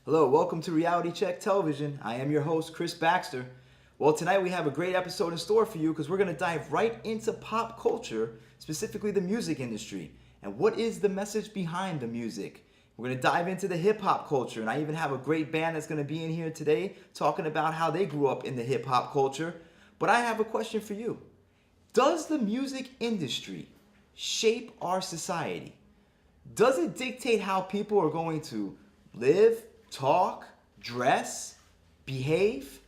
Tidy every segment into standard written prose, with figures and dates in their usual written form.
Hello, welcome to Reality Check Television. I am your host, Chris Baxter. Well, tonight we have a great episode in store for you because we're going to dive right into pop culture, specifically the music industry. And what is the message behind the music? We're going to dive into the hip hop culture, and I even have a great band that's going to be in here today talking about how they grew up in the hip hop culture. But I have a question for you. Does the music industry shape our society? Does it dictate how people are going to live, talk, dress, behave?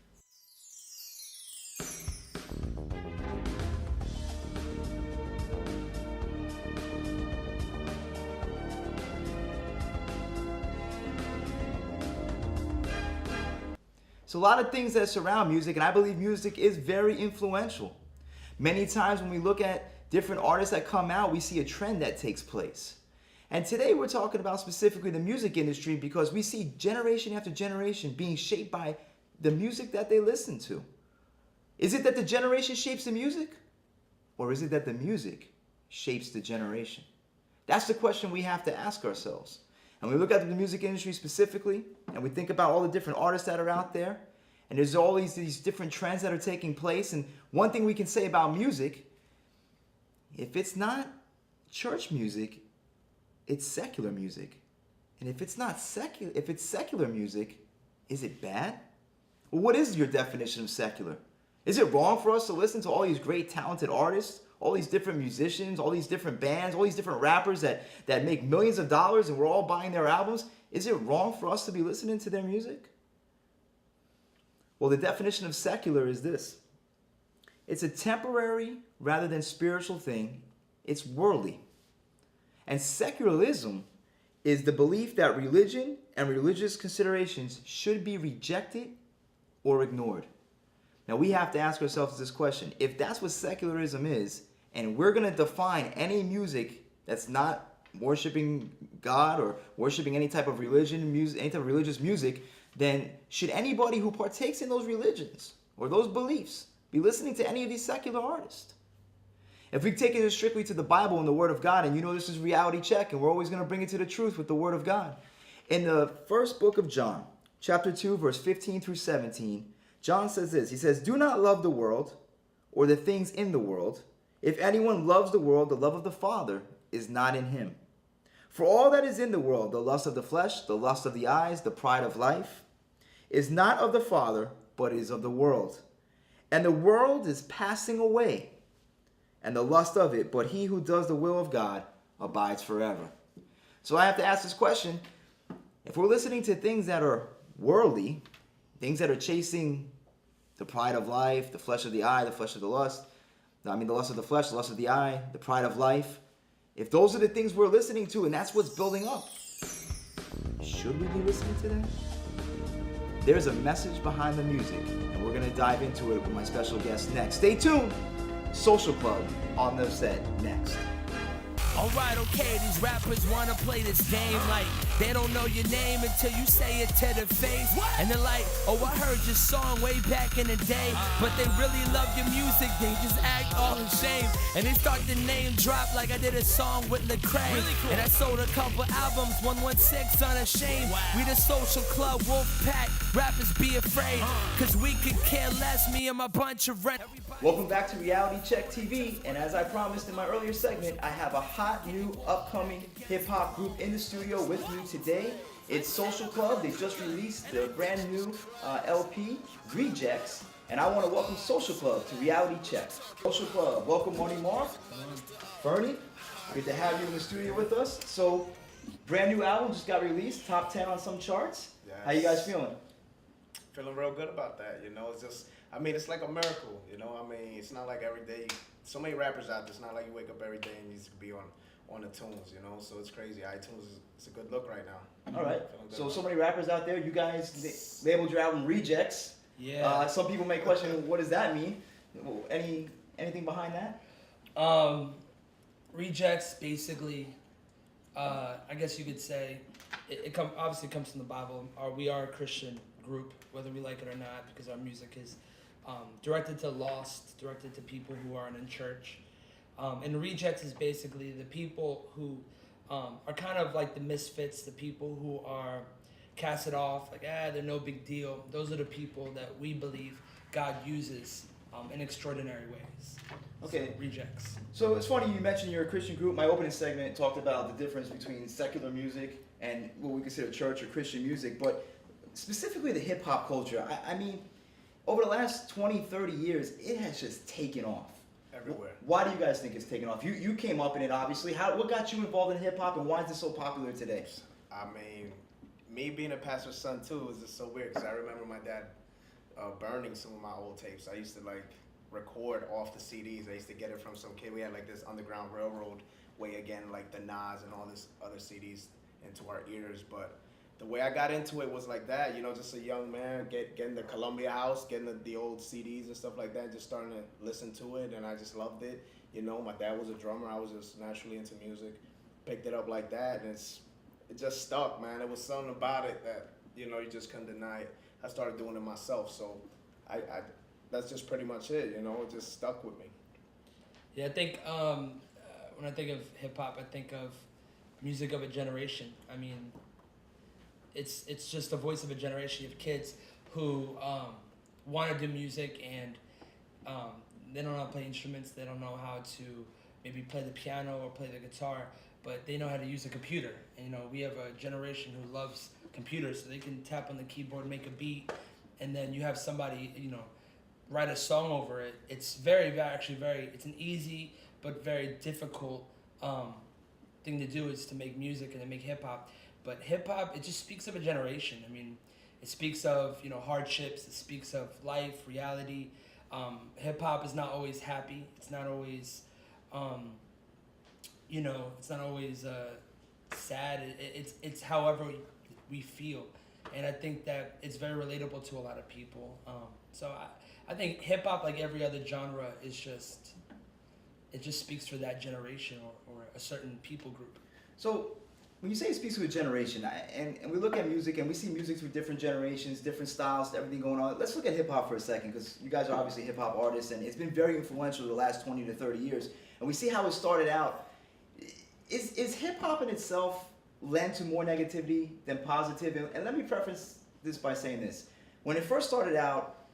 So a lot of things that surround music, and I believe music is very influential. Many times when we look at different artists that come out, we see a trend that takes place. And today we're talking about specifically the music industry because we see generation after generation being shaped by the music that they listen to. Is it that the generation shapes the music? Or is it that the music shapes the generation? That's the question we have to ask ourselves. And we look at the music industry specifically, and we think about all the different artists that are out there, and there's all these different trends that are taking place. And one thing we can say about music, if it's not church music, it's secular music. And if it's not secular, if it's secular music, is it bad? Well, what is your definition of secular? Is it wrong for us to listen to all these great talented artists, all these different musicians, all these different bands, all these different rappers that make millions of dollars and we're all buying their albums? Is it wrong for us to be listening to their music? Well, the definition of secular is this. It's a temporary rather than spiritual thing. It's worldly. And secularism is the belief that religion and religious considerations should be rejected or ignored. Now we have to ask ourselves this question. If that's what secularism is, and we're going to define any music that's not worshiping God or worshiping any type of religion, music, any type of religious music, then should anybody who partakes in those religions or those beliefs be listening to any of these secular artists? If we take it strictly to the Bible and the Word of God, and you know this is Reality Check, and we're always going to bring it to the truth with the Word of God. In the first book of John, chapter 2, verse 15 through 17, John says this. He says, "Do not love the world or the things in the world. If anyone loves the world, the love of the Father is not in him. For all that is in the world, the lust of the flesh, the lust of the eyes, the pride of life, is not of the Father, but is of the world. And the world is passing away, and the lust of it, but he who does the will of God abides forever." So I have to ask this question. If we're listening to things that are worldly, things that are chasing the pride of life, the flesh of the eye, the flesh of the lust, the lust of the flesh, the lust of the eye, the pride of life, if those are the things we're listening to and that's what's building up, should we be listening to that? There's a message behind the music, and we're going to dive into it with my special guest next. Stay tuned. Social Club on the set next. Alright, okay, these rappers wanna play this game like they don't know your name until you say it to their face. And they're like, oh, I heard your song way back in the day, but they really love your music, they just act all ashamed. And they start to name drop like I did a song with Lecrae. Really cool. And I sold a couple albums, 116 Unashamed. We the Social Club, Wolfpack, rappers be afraid, cause we could care less, me and my bunch of rent. Welcome back to Reality Check TV, and as I promised in my earlier segment, I have a hot new upcoming hip-hop group in the studio with me today. It's Social Club. They just released their brand new LP, Rejects, and I want to welcome Social Club to Reality Check. Social Club, welcome Marty Mark, Fernie, good to have you in the studio with us. So, brand new album just got released, top 10 on some charts. Yes. How you guys feeling? Feeling real good about that, you know. It's just, it's like a miracle, you know. It's not like every day. So many rappers out there. It's not like you wake up every day and you just be on the tunes, you know. So it's crazy. iTunes is a good look right now. All right. So many rappers out there. You guys labeled your album Rejects. Yeah. Some people may question, what does that mean? Anything behind that? Rejects basically, I guess you could say, it obviously comes from the Bible. We are a Christian group, whether we like it or not, because our music is directed to lost, directed to people who aren't in church. And Rejects is basically the people who are kind of like the misfits, the people who are cast it off like, they're no big deal. Those are the people that we believe God uses in extraordinary ways. Okay. So, rejects. So it's funny you mentioned you're a Christian group. My opening segment talked about the difference between secular music and what we consider church or Christian music, but specifically the hip hop culture. I mean, over the last 20, 30 years, it has just taken off. Everywhere. Why do you guys think it's taken off? You came up in it, obviously. What got you involved in hip hop, and why is it so popular today? I mean, me being a pastor's son too is just so weird because I remember my dad burning some of my old tapes. I used to like record off the CDs. I used to get it from some kid. We had like this Underground Railroad way again, like the Nas and all this other CDs into our ears. But the way I got into it was like that, you know, just a young man getting the Columbia House, getting the old CDs and stuff like that, just starting to listen to it, and I just loved it. You know, my dad was a drummer. I was just naturally into music. Picked it up like that, and it just stuck, man. It was something about it that, you know, you just couldn't deny it. I started doing it myself, so I that's just pretty much it, you know. It just stuck with me. Yeah, I think when I think of hip hop, I think of music of a generation. I mean, it's just the voice of a generation of kids who want to do music and they don't know how to play instruments. They don't know how to maybe play the piano or play the guitar, but they know how to use a computer. And, you know, we have a generation who loves computers, so they can tap on the keyboard, make a beat, and then you have somebody, you know, write a song over it. It's it's an easy but very difficult thing to do is to make music and to make hip hop. But hip hop, it just speaks of a generation. I mean, it speaks of, you know, hardships. It speaks of life, reality. Hip hop is not always happy. It's not always, you know, it's not always sad. It's however we feel, and I think that it's very relatable to a lot of people. So I think hip hop, like every other genre, is just speaks for that generation or a certain people group. So when you say it speaks to a generation, and we look at music and we see music through different generations, different styles, everything going on. Let's look at hip hop for a second, because you guys are obviously hip hop artists, and it's been very influential the last 20 to 30 years. And we see how it started out. Is hip hop in itself lend to more negativity than positive? And let me preface this by saying this: when it first started out,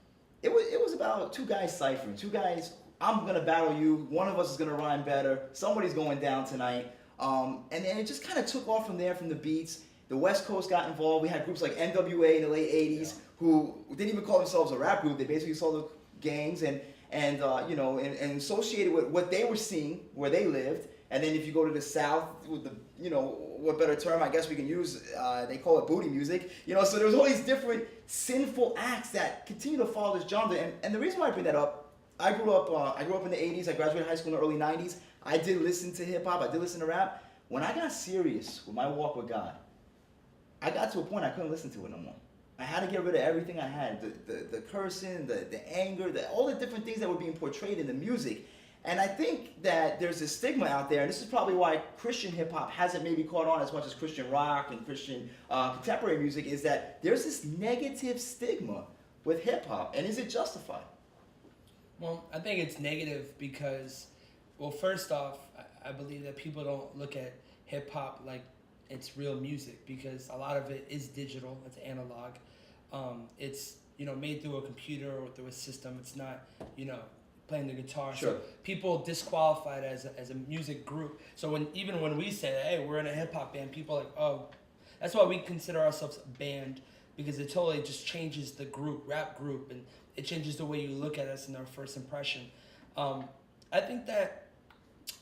it was about two guys ciphering. Two guys, I'm gonna battle you. One of us is gonna rhyme better. Somebody's going down tonight. And then it just kind of took off from there, from the beats. The West Coast got involved. We had groups like NWA in the late 80s who didn't even call themselves a rap group. They basically saw the gangs and you know, and associated with what they were seeing, where they lived. And then if you go to the South, with the, you know, what better term I guess we can use, they call it booty music. You know, so there's all these different sinful acts that continue to follow this genre. And the reason why I bring that up, I grew up in the 80s. I graduated high school in the early 90s. I did listen to hip hop. I did listen to rap. When I got serious with my walk with God, I got to a point I couldn't listen to it no more. I had to get rid of everything I had, the cursing, the anger, all the different things that were being portrayed in the music. And I think that there's a stigma out there, and this is probably why Christian hip hop hasn't maybe caught on as much as Christian rock and Christian contemporary music, is that there's this negative stigma with hip hop. And is it justified? Well, I think it's negative because, well, first off, I believe that people don't look at hip hop like it's real music, because a lot of it is digital, it's analog. It's, you know, made through a computer or through a system. It's not, you know, playing the guitar. Sure. So people disqualify it as a music group. So even when we say, hey, we're in a hip hop band, people are like, oh, that's why we consider ourselves a band, because it totally just changes the rap group, and it changes the way you look at us in our first impression. I think that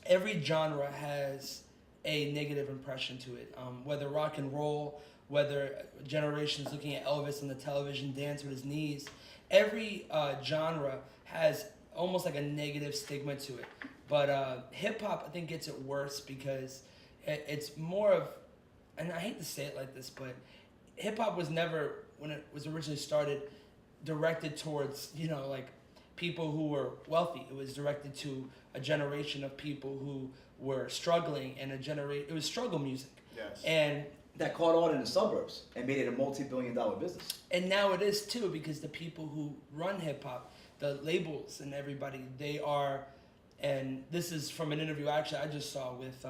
every genre has a negative impression to it. Whether rock and roll, whether generations looking at Elvis on the television dance with his knees, every genre has almost like a negative stigma to it. But hip hop, I think, gets it worse because it's more of, and I hate to say it like this, but hip hop was never, when it was originally started, directed towards, you know, like people who were wealthy. It was directed to a generation of people who were struggling, and it was struggle music. Yes. And That caught on in the suburbs and made it a multi-billion-dollar business. And now it is too, because the people who run hip hop, the labels and everybody, they are, and this is from an interview actually I just saw with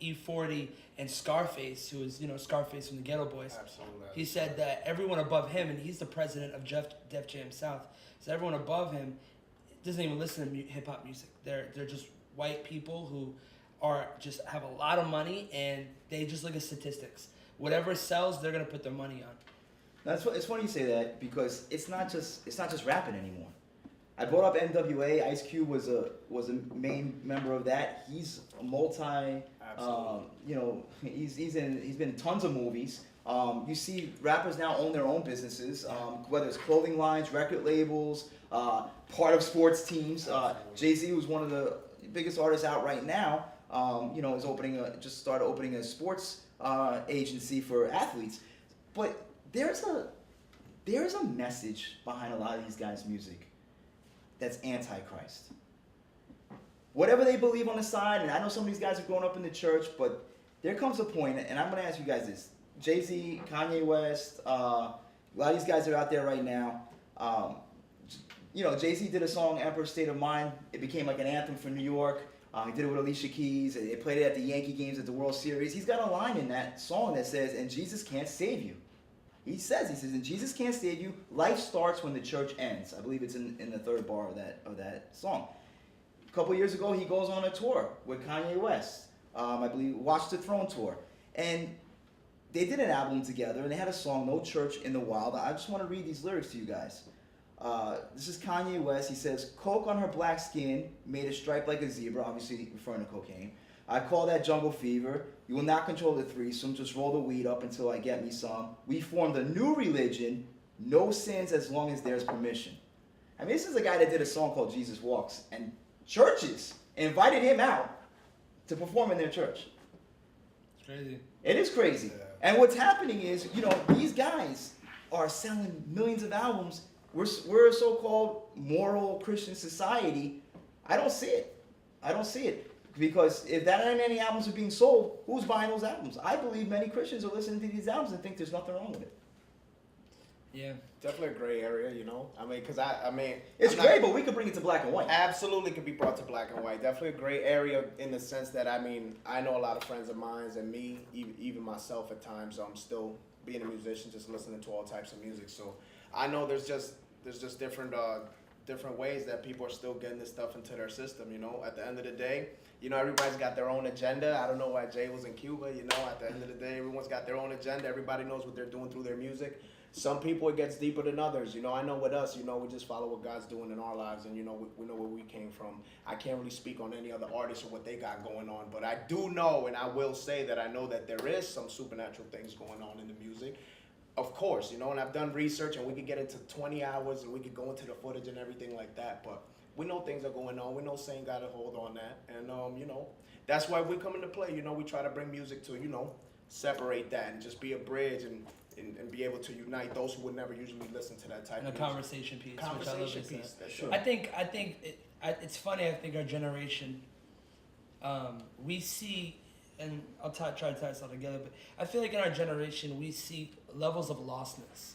E40 and Scarface, who is, you know, Scarface from the Ghetto Boys. Absolutely. He said that everyone above him, and he's the president of Def Jam South, so everyone above him doesn't even listen to hip hop music. They're just white people who are just have a lot of money, and they just look at statistics. Whatever sells, they're gonna put their money on. It's funny you say that because it's not just rapping anymore. I brought up NWA. Ice Cube was a main member of that. He's a multi. You know, he's been in tons of movies. You see rappers now own their own businesses, whether it's clothing lines, record labels, part of sports teams. Jay-Z was one of the biggest artists out right now. You know, is just started opening a sports agency for athletes. But there's a message behind a lot of these guys' music that's anti-Christ. Whatever they believe on the side, and I know some of these guys are growing up in the church, but there comes a point, and I'm going to ask you guys this. Jay-Z, Kanye West, a lot of these guys are out there right now. You know, Jay-Z did a song, Emperor's State of Mind. It became like an anthem for New York. He did it with Alicia Keys. They played it at the Yankee games at the World Series. He's got a line in that song that says, "And Jesus can't save you." He says, "And Jesus can't save you. Life starts when the church ends." I believe it's in the third bar of that song. A couple years ago, he goes on a tour with Kanye West. I believe Watch the Throne tour, and they did an album together, and they had a song, "No Church in the Wild." I just want to read these lyrics to you guys. This is Kanye West. He says, "Coke on her black skin made a stripe like a zebra," obviously referring to cocaine. "I call that jungle fever. You will not control the threesome. Just roll the weed up until I get me some. We formed a new religion. No sins as long as there's permission." I mean, this is a guy that did a song called Jesus Walks, and churches invited him out to perform in their church. It's crazy. It is crazy. Yeah. And what's happening is, you know, these guys are selling millions of albums. We're a so-called moral Christian society. I don't see it. Because if that many albums are being sold, who's buying those albums? I believe many Christians are listening to these albums and think there's nothing wrong with it. Yeah. Definitely a gray area, you know. I mean, because It's gray, but we could bring it to black and white. Absolutely could be brought to black and white. Definitely a gray area in the sense that, I mean, I know a lot of friends of mine and me, even myself at times, I'm still being a musician, just listening to all types of music. So I know there's just different ways that people are still getting this stuff into their system, you know. At the end of the day, you know, everybody's got their own agenda. I don't know why Jay was in Cuba, you know. At the end of the day, everyone's got their own agenda. Everybody knows what they're doing through their music. Some people, it gets deeper than others. You know, I know with us, you know, we just follow what God's doing in our lives, and, you know, we know where we came from. I can't really speak on any other artists or what they got going on, but I do know, and I will say that I know that there is some supernatural things going on in the music. Of course, you know, and I've done research, and we could get into 20 hours, and we could go into the footage and everything like that, but we know things are going on. We know Saint got a hold on that, and, you know, that's why we come into play. You know, we try to bring music to, you know, separate that and just be a bridge and be able to unite those who would never usually listen to that type And of a music. conversation piece. Conversation which I love piece. that. That's sure. I think it's funny. I think our generation, we see, and I'll try to tie this all together, but I feel like in our generation we see levels of lostness,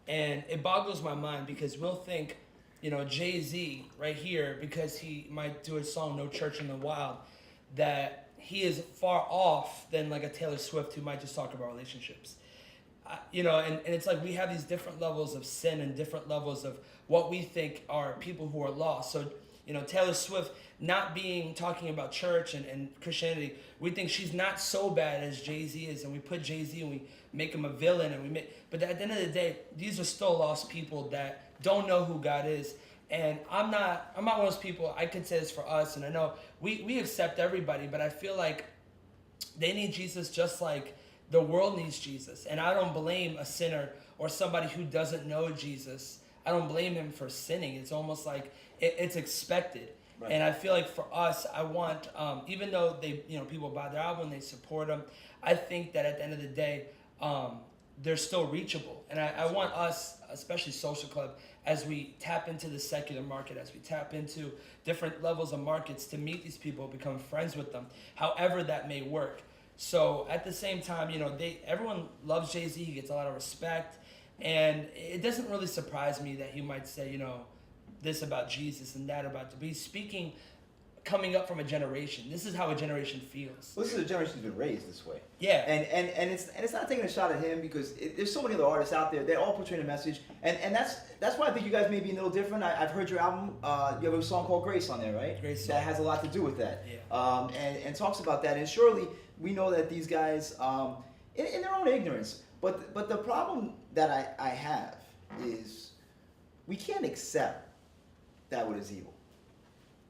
and it boggles my mind because we'll think, you know, Jay-Z right here, because he might do a song "No Church in the Wild," that he is far off than like a Taylor Swift who might just talk about relationships. You know, and it's like we have these different levels of sin and different levels of what we think are people who are lost. So, you know, Taylor Swift not talking about church and Christianity, we think she's not so bad as Jay-Z is, and we put Jay-Z and we make him a villain, but at the end of the day, these are still lost people that don't know who God is. And I'm not one of those people. I could say this for us, and I know we accept everybody, but I feel like they need Jesus just like the world needs Jesus. And I don't blame a sinner or somebody who doesn't know Jesus. I don't blame him for sinning. It's almost like it's expected. Right. And I feel like for us, I want, even though people buy their album, they support them, I think that at the end of the day, they're still reachable. And I want us, especially Social Club, as we tap into the secular market, as we tap into different levels of markets, to meet these people, become friends with them, however that may work. So at the same time, you know, everyone loves Jay-Z. He gets a lot of respect, and it doesn't really surprise me that he might say, you know, this about Jesus and that about. But he's speaking coming up from a generation. This is how a generation feels. Well, this is a generation who's been raised this way. Yeah. And it's not taking a shot at him because there's so many other artists out there. They're all portraying a message, and that's why I think you guys may be a little different. I've heard your album. You have a song called Grace on there, right? Grace song. That has a lot to do with that. Yeah. And talks about that. And surely we know that these guys, in their own ignorance, but the problem that I have is we can't accept that what is evil.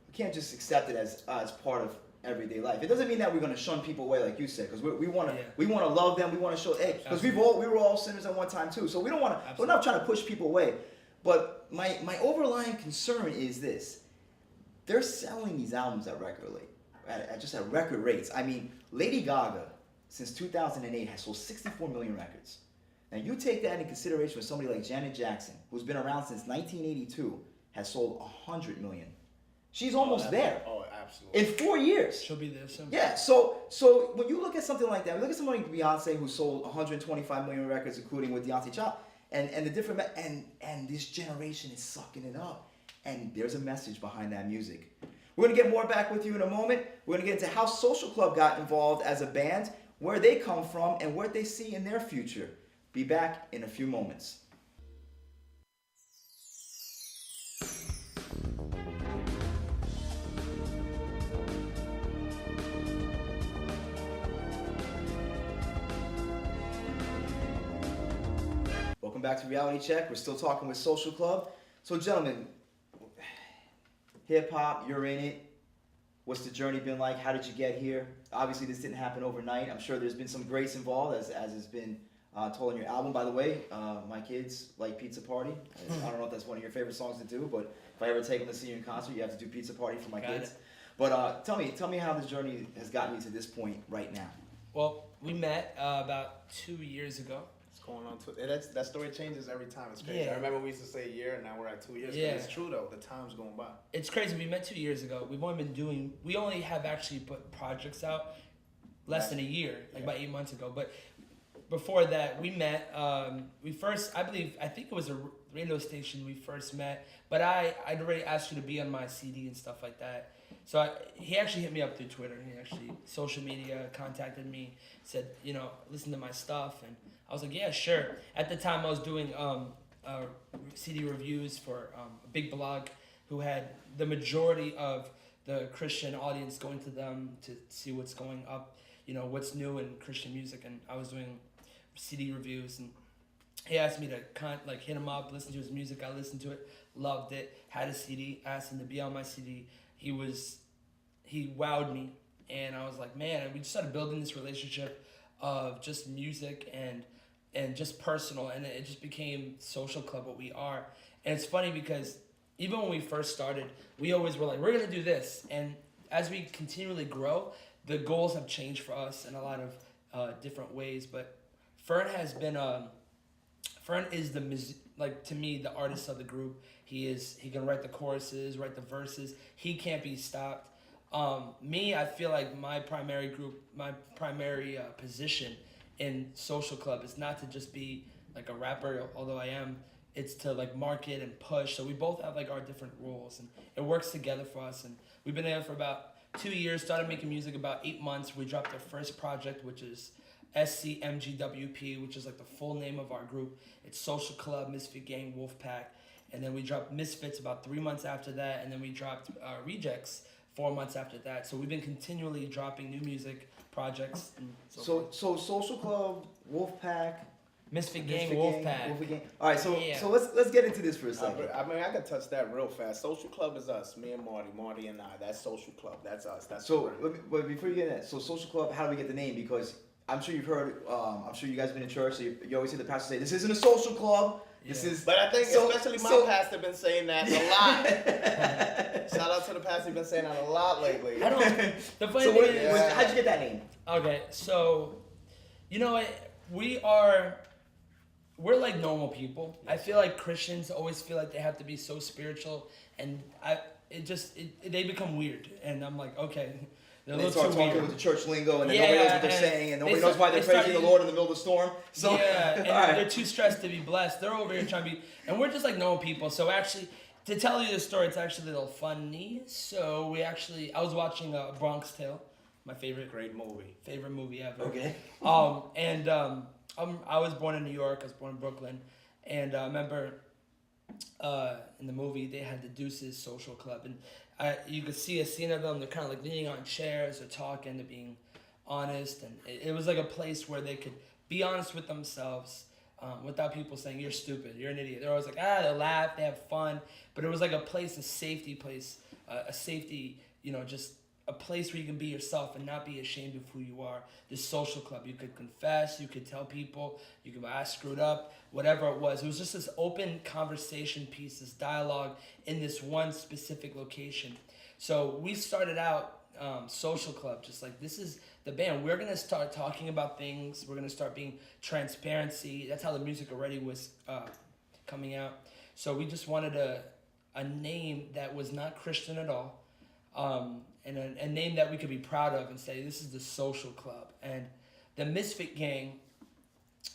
We can't just accept it as part of everyday life. It doesn't mean that we're going to shun people away, like you said, because we want to love them. We want to show, hey, because we were all sinners at one time too. So we don't want to. We're not trying to push people away. But my overlying concern is this: they're selling these albums at at record rates. I mean, Lady Gaga since 2008 has sold 64 million records. Now you take that into consideration with somebody like Janet Jackson, who's been around since 1982, has sold 100 million. She's almost there. Oh, absolutely. In 4 years. She'll be there soon. Yeah, so when you look at something like that, we look at somebody like Beyonce who sold 125 million records, including with Deontay Chop, and the different and this generation is sucking it up. And there's a message behind that music. We're gonna get more back with you in a moment. We're gonna get into how Social Club got involved as a band, where they come from, and what they see in their future. Be back in a few moments. Welcome back to Reality Check. We're still talking with Social Club. So, gentlemen, hip hop, you're in it. What's the journey been like? How did you get here? Obviously, this didn't happen overnight. I'm sure there's been some grace involved, as has been told on your album. By the way, my kids like Pizza Party. I don't know if that's one of your favorite songs to do, but if I ever take them to see you in concert, you have to do Pizza Party for my kids. But tell me how this journey has gotten you to this point right now. Well, we met about 2 years ago. Going on that story changes every time. It's crazy. Yeah. I remember we used to say a year, and now we're at 2 years. Yeah. It's true though. The time's going by. It's crazy. We met 2 years ago. We only have actually put projects out less than a year, like about 8 months ago. But before that, we met. I think it was a radio station we first met. But I'd already asked you to be on my CD and stuff like that. So he actually hit me up through Twitter. He actually, social media, contacted me, said, listen to my stuff. And I was like, yeah, sure. At the time, I was doing CD reviews for a big blog who had the majority of the Christian audience going to them to see what's going up, what's new in Christian music. And I was doing CD reviews. And he asked me to hit him up, listen to his music. I listened to it, loved it, had a CD, asked him to be on my CD. He wowed me, and I was like, man, and we just started building this relationship of just music and just personal, and it just became Social Club, what we are. And it's funny because even when we first started, we always were like, we're gonna do this, and as we continually grow, the goals have changed for us in a lot of different ways. But Fern has been Fern is to me, the artist of the group. He can write the choruses, write the verses. He can't be stopped. Me, I feel like my primary position in Social Club is not to just be like a rapper, although I am. It's to market and push. So we both have our different roles, and it works together for us. And we've been there for about 2 years. Started making music about 8 months. We dropped our first project, which is SCMGWP, which is the full name of our group. It's Social Club, Misfit Gang, Wolfpack. And then we dropped Misfits about 3 months after that, and then we dropped Rejects 4 months after that. So we've been continually dropping new music projects. And so Social Club, Wolfpack, Misfit Gang, Wolfpack. Wolfpack Gang. All right, so let's get into this for a second. I could touch that real fast. Social Club is us, me and Marty and I. That's Social Club. That's us. That's but before you get that, so Social Club, how do we get the name? Because I'm sure you've heard. I'm sure you guys have been in church. So you always hear the pastor say, "This isn't a social club. Yeah. This is." But I think especially my pastor been saying that a lot. Shout out to the pastor. He's been saying that a lot lately. I don't. The funny thing is, how'd you get that name? Okay, so we're like normal people. I feel like Christians always feel like they have to be so spiritual, and they become weird, and I'm like, okay. They start talking with the church lingo, and then nobody knows what they're saying, and nobody knows why they're praising the Lord in the middle of the storm. So and they're too stressed to be blessed. They're over here trying to be, and we're just like normal people. So actually, To tell you the story, it's actually a little funny. So I was watching Bronx Tale, my favorite Great movie. movie ever. Okay. I was born in New York. I was born in Brooklyn, and I remember in the movie they had the Deuces Social Club, and you could see a scene of them. They're kind of like leaning on chairs, they're talking, they're being honest, and it was like a place where they could be honest with themselves. Without people saying you're stupid, you're an idiot. They're always like, they laugh, they have fun, but it was like a safety place, a safety, just a place where you can be yourself and not be ashamed of who you are. This social club, you could confess, you could tell people, you could I screwed up, whatever it was. It was just this open conversation piece, this dialogue in this one specific location. So we started out social club, just like this is the band. We're gonna start talking about things. We're gonna start being transparency. That's how the music already was coming out. So we just wanted a name that was not Christian at all, and a name that we could be proud of and say this is the social club. And the Misfit Gang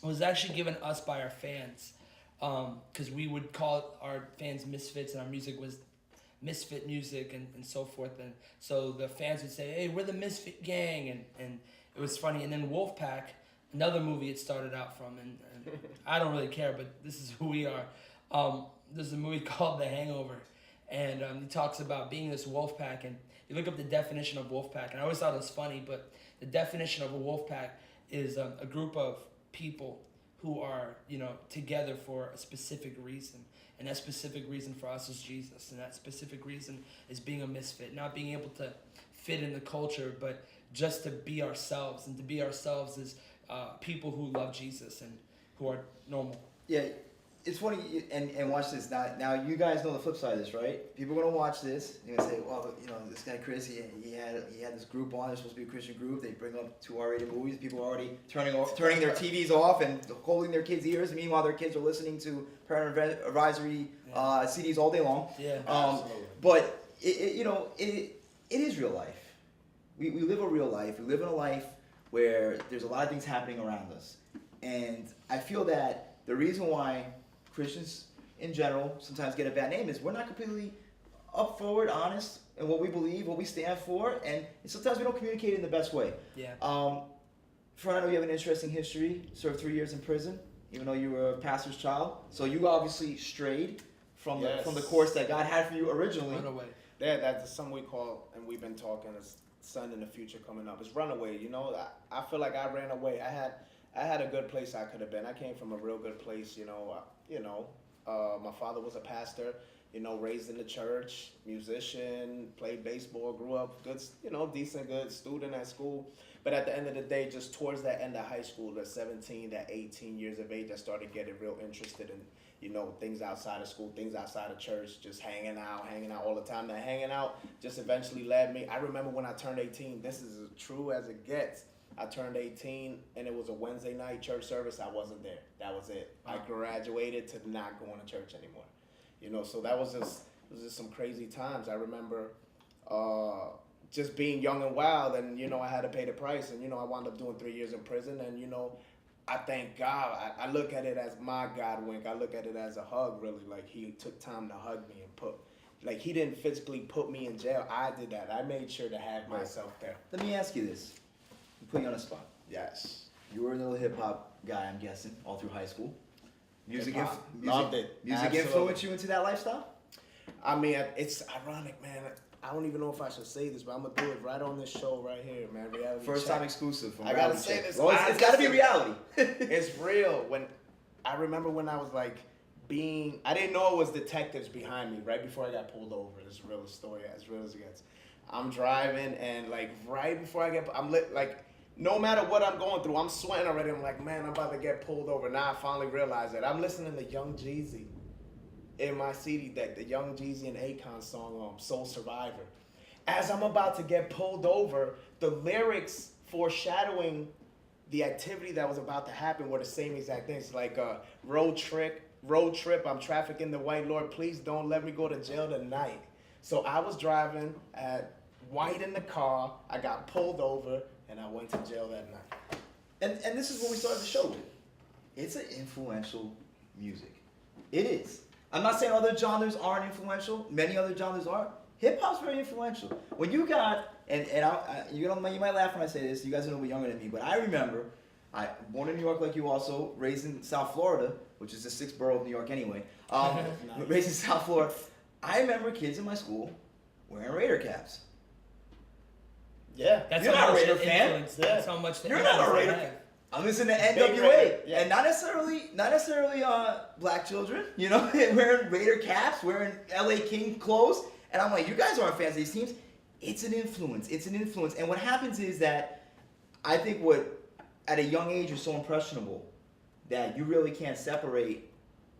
was actually given us by our fans, because we would call our fans misfits, and our music was misfit music and so forth, and so the fans would say, hey, we're the Misfit Gang, and it was funny. And then Wolfpack, another movie it started out from, and I don't really care, but this is who we are. There's a movie called The Hangover, and he talks about being this wolf pack, and you look up the definition of wolf pack, and I always thought it was funny, but the definition of a wolf pack is a group of people who are together for a specific reason. And that specific reason for us is Jesus. And that specific reason is being a misfit, not being able to fit in the culture, but just to be ourselves. And to be ourselves is people who love Jesus and who are normal. Yeah, it's funny, and watch this. Now you guys know the flip side of this, right? People are going to watch this. They're going to say, well, this guy Chris, he had this group on. They're supposed to be a Christian group. They bring up 2 R-rated movies. People are already turning their TVs off and holding their kids' ears. And meanwhile, their kids are listening to parent advisory CDs all day long. Yeah. But it is real life. We live a real life. We live in a life where there's a lot of things happening around us. And I feel that the reason why Christians in general sometimes get a bad name is we're not completely up forward, honest in what we believe, what we stand for, and sometimes we don't communicate in the best way. Yeah. Fern, I know you have an interesting history. Served 3 years in prison, even though you were a pastor's child. So you obviously strayed from the course that God had for you originally. Runaway. Yeah, that's something we call, and we've been talking as son in the future coming up. It's runaway. I feel like I ran away. I had a good place I could have been. I came from a real good place. My father was a pastor. Raised in the church, musician, played baseball, grew up good, decent, good student at school. But at the end of the day, just towards that end of high school, the 17 to 18 years of age, I started getting real interested in, things outside of school, things outside of church, just hanging out all the time. That hanging out just eventually led me. I remember when I turned 18, this is as true as it gets. I turned 18 and it was a Wednesday night church service. I wasn't there. That was it. I graduated to not going to church anymore. So that was just some crazy times. I remember just being young and wild, and I had to pay the price, and I wound up doing 3 years in prison, and I thank God. I look at it as my God wink. I look at it as a hug, really. Like, he took time to hug me and he didn't physically put me in jail. I did that. I made sure to have myself there. Let me ask you this. I'm putting you on a spot. Yes. You were a little hip hop guy, I'm guessing, all through high school. Music Loved it. Music Absolutely. influenced you into that lifestyle? I mean, it's ironic, man. I don't even know if I should say this, but I'm gonna do it right on this show right here, man. Reality First check. time exclusive from I gotta Reality say Check. this. Well, it's gotta be reality. It's real. I remember when I was I didn't know it was detectives behind me right before I got pulled over. It's a real story, as real as it gets. I'm driving, and right before I'm lit, no matter what I'm going through, I'm sweating already. I'm like, man, I'm about to get pulled over. Now I finally realize that. I'm listening to Young Jeezy in my CD deck, the Young Jeezy and Akon song, Soul Survivor. As I'm about to get pulled over, the lyrics foreshadowing the activity that was about to happen were the same exact things. Road trip, I'm trafficking the white, Lord, please don't let me go to jail tonight. So I was driving at white in the car, I got pulled over, and I went to jail that night. And this is what we started the show with. It's an influential music. It is. I'm not saying other genres aren't influential. Many other genres are. Hip hop's very influential. When you got you might laugh when I say this. You guys are a little bit younger than me, but I remember, born in New York like you, also raised in South Florida, which is the sixth borough of New York anyway. Raised in South Florida. I remember kids in my school wearing Raider caps. Yeah. That's You're how not a much Raider the fan. influence. That's how much the You're not a influence they Raider have. fan. I'm listening to Big NWA, Raider, yeah. and not necessarily black children, you know, wearing Raider caps, wearing LA King clothes, and I'm like, you guys aren't fans of these teams. It's an influence. And what happens is that I think at a young age you're so impressionable that you really can't separate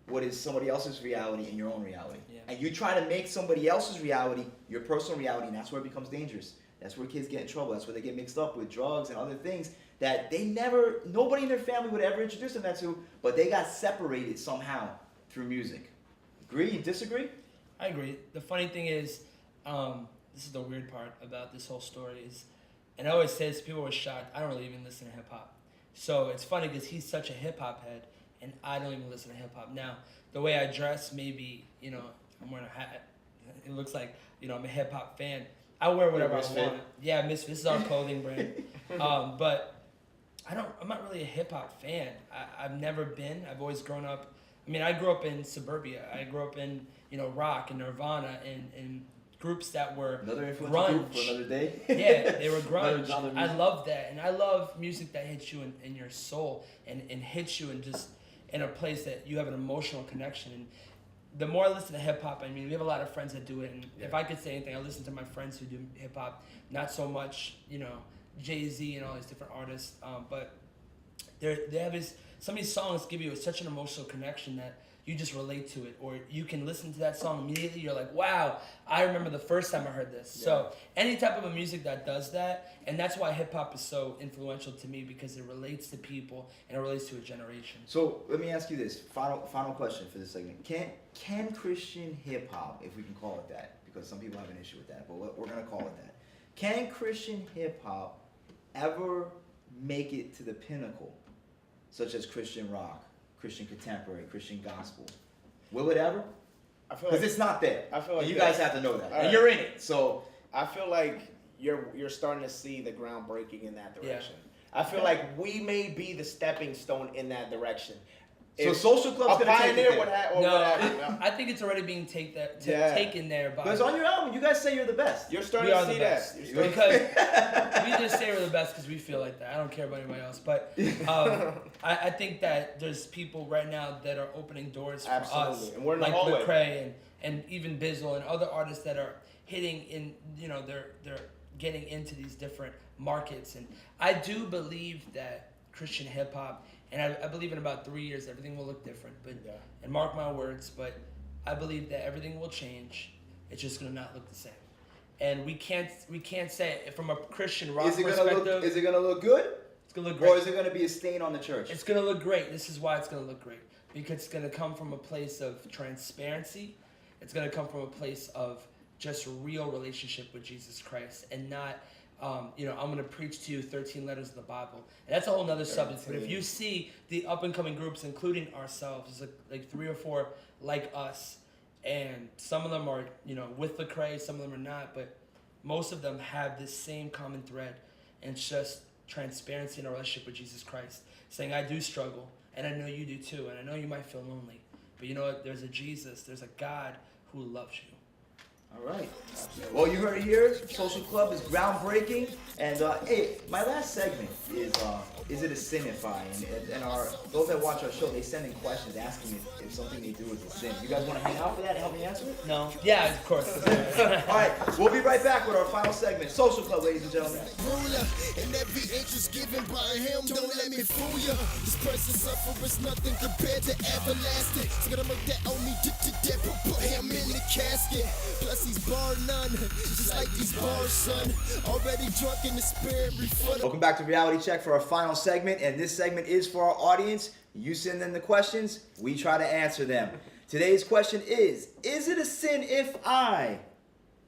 what is somebody else's reality and your own reality. Yeah. And you try to make somebody else's reality your personal reality, and that's where it becomes dangerous. That's where kids get in trouble. That's where they get mixed up with drugs and other things that nobody in their family would ever introduce them to, but they got separated somehow through music. Agree? You disagree? I agree. The funny thing is, this is the weird part about this whole story is, and I always say this, people were shocked, I don't really even listen to hip hop. So it's funny because he's such a hip hop head, and I don't even listen to hip hop. Now, the way I dress, maybe, you know, I'm wearing a hat. It looks like, you know, I'm a hip hop fan. I wear whatever I Misfit. want. Yeah, Misfit. This is our clothing brand. But I'm not really a hip hop fan. I've never been. I've always grown up. I mean, I grew up in suburbia. I grew up in, you know, rock and Nirvana and groups that were Another influential group grunge. for another day. Yeah, they were Another grunge. genre of I music. love that. And I love music that hits you in your soul and hits you in a place that you have an emotional connection. And the more I listen to hip hop, I mean, we have a lot of friends that do it. And if I could say anything, I listen to my friends who do hip hop. Not so much, you know, Jay-Z and all these different artists. But they have some of these songs give you such an emotional connection that you just relate to it, or you can listen to that song immediately. You're like, wow, I remember the first time I heard this. Yeah. So any type of a music that does that, and that's why hip hop is so influential to me, because it relates to people and it relates to a generation. So let me ask you this final question for this segment: Can Christian hip hop, if we can call it that, because some people have an issue with that, but we're gonna call it that. Can Christian hip hop ever make it to the pinnacle, such as Christian rock, Christian contemporary, Christian gospel? Will it ever? I feel Because like it's not there. I feel like and you this. guys have to know that, All and right. you're in it. So I feel like you're starting to see the ground breaking in that direction. I feel like we may be the stepping stone in that direction. So If Social Club's a gonna take it pioneer there. would have, or No, what have you, no. I think it's already being Yeah. taken there by. because on your album, you guys say you're the best. You're starting We to are the see best. that. You're starting Because we just say we're the best because we feel like that. I don't care about anybody else. But I think that there's people right now that are opening doors for Absolutely. us, And we're in the like hallway. Lecrae and even Bizzle and other artists that are hitting in. You know, they're getting into these different markets, and I do believe that Christian hip hop, and I believe in about 3 years everything will look different. But Yeah. and mark my words, but I believe that everything will change. It's just gonna not look the same. And we can't say it from a Christian rock Is it perspective. gonna look good, It's gonna look great. or is it gonna be a stain on the church? It's gonna look great. This is why it's gonna look great, because it's gonna come from a place of transparency. It's gonna come from a place of just real relationship with Jesus Christ, and not, you know, I'm gonna preach to you 13 letters of the Bible. And that's a whole nother subject. But if you see the up and coming groups, including ourselves, there's like 3 or 4 like us, and some of them are, you know, with Lecrae, some of them are not, but most of them have this same common thread, and it's just transparency in our relationship with Jesus Christ, saying, I do struggle, and I know you do too, and I know you might feel lonely, but you know what, there's a Jesus, there's a God who loves you. All right. Well, you heard it here. Social Club is groundbreaking. And hey, my last segment is it a sin if I? And those that watch our show, they send in questions asking if something they do is a sin. You guys want to hang out for that and help me answer it? No? Yeah, of course. All right, we'll be right back with our final segment. Social Club, ladies and gentlemen. Ruler, and every interest given by him, don't let me fool ya. This present suffer is nothing compared to everlasting. So gonna make that on me, dead, put him in the casket. Plus he's bar none, just like these bars, son. Already drunk in the spirit, before the Welcome back to Reality Check for our final segment, and this segment is for our audience. You send in the questions, we try to answer them. Today's question is it a sin if I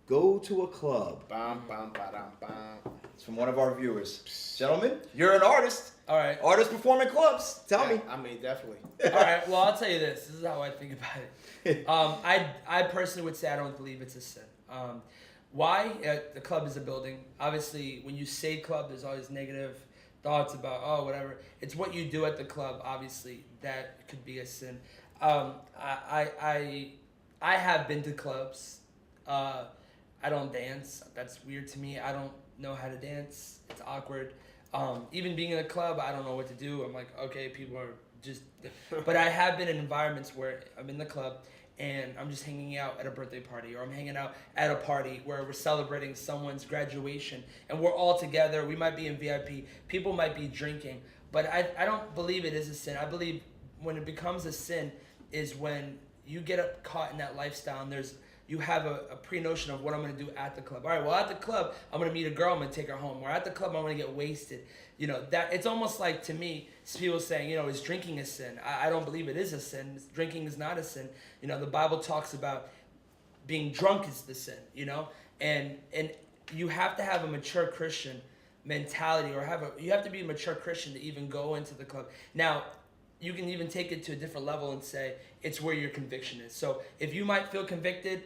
go to a club? Bam, bam, ba-dam, bam. It's from one of our viewers. Gentlemen, you're an artist. All right. Artists perform in clubs. Tell me. I mean, definitely. All right. Well, I'll tell you this. This is how I think about it. I personally would say I don't believe it's a sin. Why? The club is a building. Obviously, when you say club, there's always negative thoughts about whatever. It's what you do at the club. Obviously, that could be a sin. I have been to clubs. I don't dance. That's weird to me. I don't know how to dance. It's awkward. Even being in a club, I don't know what to do. I'm like, okay, people are just... But I have been in environments where I'm in the club and I'm just hanging out at a birthday party, or I'm hanging out at a party where we're celebrating someone's graduation and we're all together. We might be in VIP. People might be drinking. But I don't believe it is a sin. I believe when it becomes a sin is when you get caught in that lifestyle and you have a pre-notion of what I'm going to do at the club. All right, well, at the club, I'm going to meet a girl, I'm going to take her home. Or at the club, I'm going to get wasted. You know, that it's almost like, to me, people saying, you know, is drinking a sin? I don't believe it is a sin. Drinking is not a sin. You know, the Bible talks about being drunk is the sin, you know? And you have to have a mature Christian mentality, or you have to be a mature Christian to even go into the club. Now, you can even take it to a different level and say it's where your conviction is. So if you might feel convicted,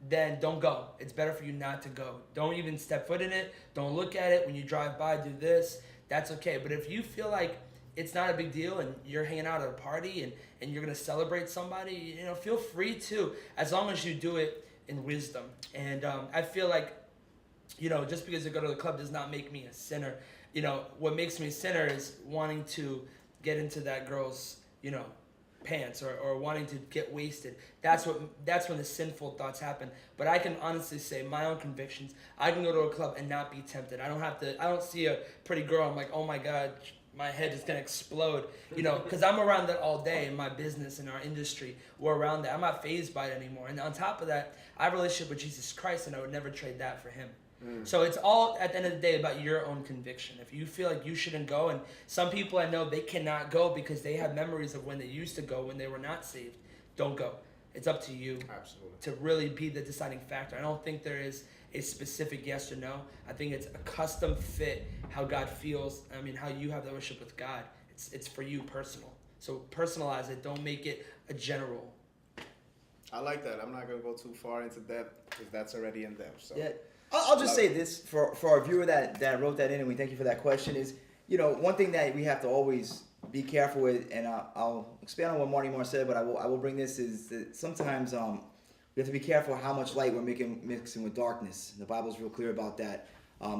then don't go. It's better for you not to go. Don't even step foot in it. Don't look at it. When you drive by, do this. That's okay. But if you feel like it's not a big deal and you're hanging out at a party and you're going to celebrate somebody, you know, feel free to, as long as you do it in wisdom. And I feel like, you know, just because I go to the club does not make me a sinner. You know, what makes me a sinner is wanting to get into that girl's, you know, pants or wanting to get wasted. That's when the sinful thoughts happen. But I can honestly say my own convictions. I can go to a club and not be tempted. I don't see a pretty girl, I'm like, oh my God, my head is gonna explode. You know, because I'm around that all day in my business, in our industry. We're around that. I'm not fazed by it anymore. And on top of that, I have a relationship with Jesus Christ, and I would never trade that for him. So it's all, at the end of the day, about your own conviction. If you feel like you shouldn't go, and some people I know, they cannot go because they have memories of when they used to go when they were not saved, don't go. It's up to you. Absolutely. To really be the deciding factor. I don't think there is a specific yes or no. I think it's a custom fit how God feels. I mean, how you have the relationship with God. It's for you personal. So personalize it. Don't make it a general. I like that. I'm not going to go too far into depth because that's already in depth. So. Yeah. I'll just say this for our viewer that wrote that in, and we thank you for that question, is, you know, one thing that we have to always be careful with, and I'll expand on what Marty Moore said, but I will bring this, is that sometimes we have to be careful how much light we're mixing with darkness. The Bible's real clear about that.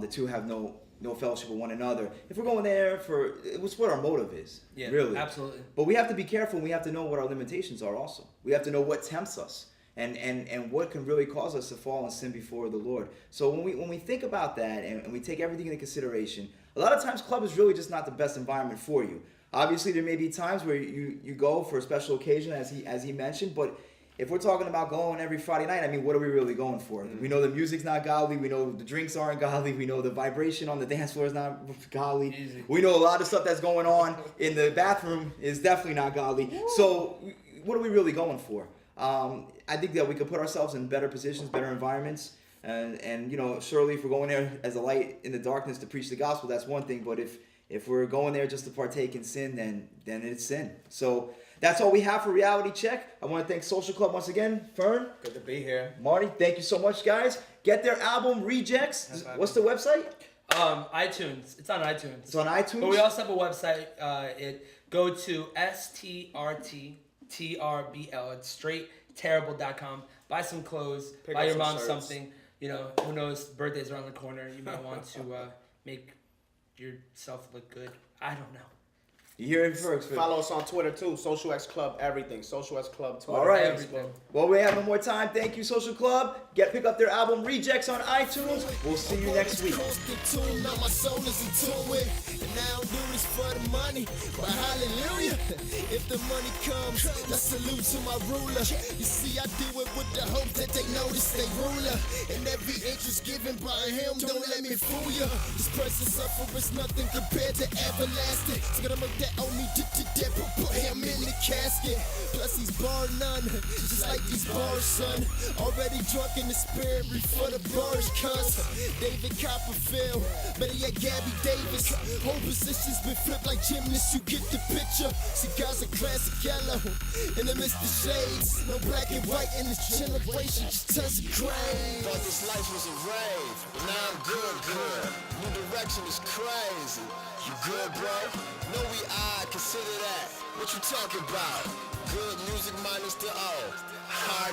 The two have no fellowship with one another. If we're going there it's what our motive is. Yeah, really. Absolutely. But we have to be careful, and we have to know what our limitations are also. We have to know what tempts us. And what can really cause us to fall and sin before the Lord. So when we think about that and we take everything into consideration, a lot of times club is really just not the best environment for you. Obviously, there may be times where you go for a special occasion, as he mentioned, but if we're talking about going every Friday night, I mean, what are we really going for? We know the music's not godly. We know the drinks aren't godly. We know the vibration on the dance floor is not godly. Easy. We know a lot of stuff that's going on in the bathroom is definitely not godly. So what are we really going for? I think that we could put ourselves in better positions, better environments, and you know, surely if we're going there as a light in the darkness to preach the gospel, that's one thing. But if we're going there just to partake in sin, then it's sin. So that's all we have for Reality Check. I want to thank Social Club once again. Fern, Good to be here. Marty, thank you so much, guys. Get their album Rejects. What's the website? iTunes. It's on iTunes. It's on iTunes. But we also have a website. Go to STRTTRBL. It's straightterrible.com. Buy some clothes. Pick buy up your some mom shirts. something. You know, who knows? Birthday's around the corner. You might want to make yourself look good. I don't know. You hear it first. Follow us on Twitter too. Social X Club, everything. Social X Club, Twitter. All right. Everything. Well, we have no more time. Thank you, Social Club. Pick up their album Rejects on iTunes. We'll see you next week. Now my soul is in tune with, and I don't do this for the money, but hallelujah. If the money comes, I salute to my ruler. You see, I do it with the hope that they notice they ruler, and every inch is given by him. Don't let me fool you. This presence suffer is nothing compared to everlasting. It's gonna make that on me to death, but put him in the casket. Plus he's bar none, just like these bars, son. Already drunk in the spirit, before the bars, cuz David Copperfield, better yet Gabby Davis. Whole positions been and flip like gymnasts, you get the picture. Cigars are classic yellow, in the midst of shades. No black and white in this generation, just tons of gray. Thought this life was a rave, but now I'm good. New direction is crazy. You good, bro? No, we odd, consider that. What you talking about? Good music minus the O. Hard